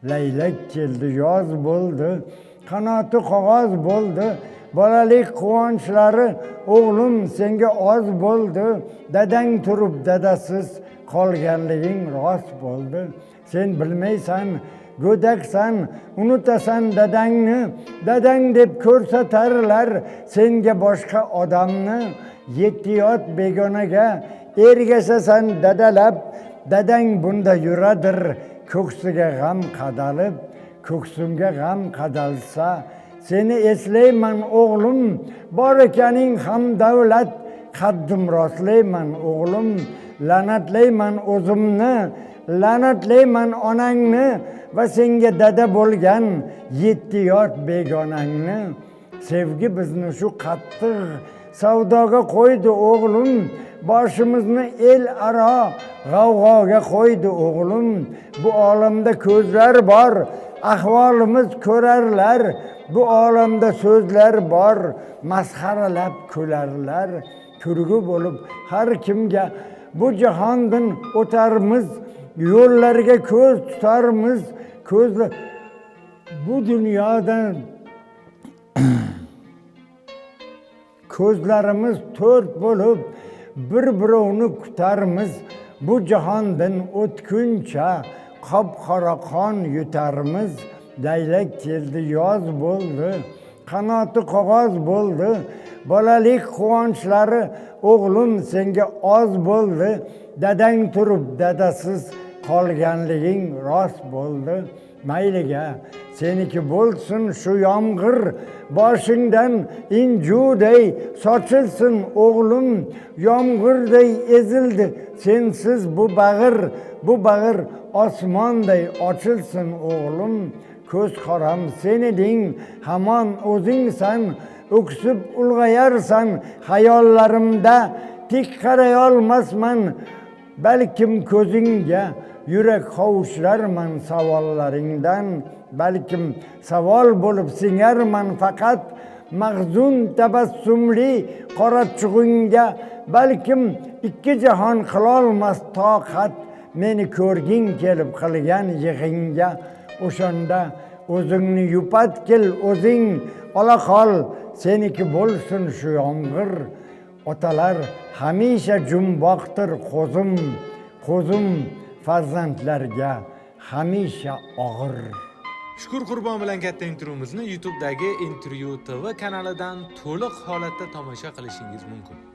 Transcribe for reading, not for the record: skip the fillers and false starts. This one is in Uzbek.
laylak keldi yoz bo'ldi, qanoti qog'oz bo'ldi, bolalik quvonchlari o'g'lim senga oz bo'ldi, dadang turib dadasiz qolganliging rost bo'ldi. Sen bilmaysan, go'daksan, unutasan dadangni, dadang deb ko'rsatarlar senga boshqa odamni. Yetti yot begonaga ergashasan dadalab, dadang bunda yuradir ko'ksiga g'am qadalib. Ko'ksimga g'am qadalsa seni eslayman o'g'lim, bor ekaning ham davlat, qaddim rostlayman o'g'lim. La'natlayman o'zimni, la'natlayman onangni va senga dada bo'lgan yetti yot begonangni. Sevgi bizni shu qattiq savdoga qo'ydi o'g'lim, boshimizni el aro g'avg'oga qo'ydi o'g'lim. Bu olamda ko'zlar bor, ahvolimiz ko'rarlar, bu olamda so'zlar bor, masxaralab kularlar. Kulgu bo'lib har kimga bu jahondan o'tarmiz, yo'llarga ko'z tutarmiz, bu dunyodan ko'zlarimiz to'rt bo'lib bir-birovni kutarmiz. Bu jahondan o'tguncha qop-qora qon yutarmiz. Laylak keldi yoz bo'ldi, qanoti qog'oz bo'ldi, bolalik quvonchlari o'g'lim senga oz bo'ldi, dadang turib dadasiz qolganliging rost bo'ldi. Mayliga seniki bo'lsin shu yomg'ir, boshingdan injuday sochilsin o'g'lim. Yomg'irday ezildi sensiz bu bag'ir osmonday ochilsin o'g'lim. Ko'z qoram seni ding, hamon o'zingsan, o'ksib ulg'ayarsan hayollarimda. Tik qaray olmasman balkim ko'zingga, yurak hovuchlarman savollaringdan. Balkim savol bo'lib singarman faqat mahzun tabassumli qora chug'ingga. Balkim ikki jahon qilolmas toqat meni ko'rging kelib qilgan yig'ingga. O'shanda o'zingni yupatgil o'zing, ola qol seniki bo'lsin shu yomg'ir. Otalar hamisha jumboqdir qo'zim farzandlarga hamisha og'ir. Shukur Qurbon bilan katta intervyumizni YouTube'dagi Intervyu TV kanalidan to'liq holatda tomosha qilishingiz mumkin.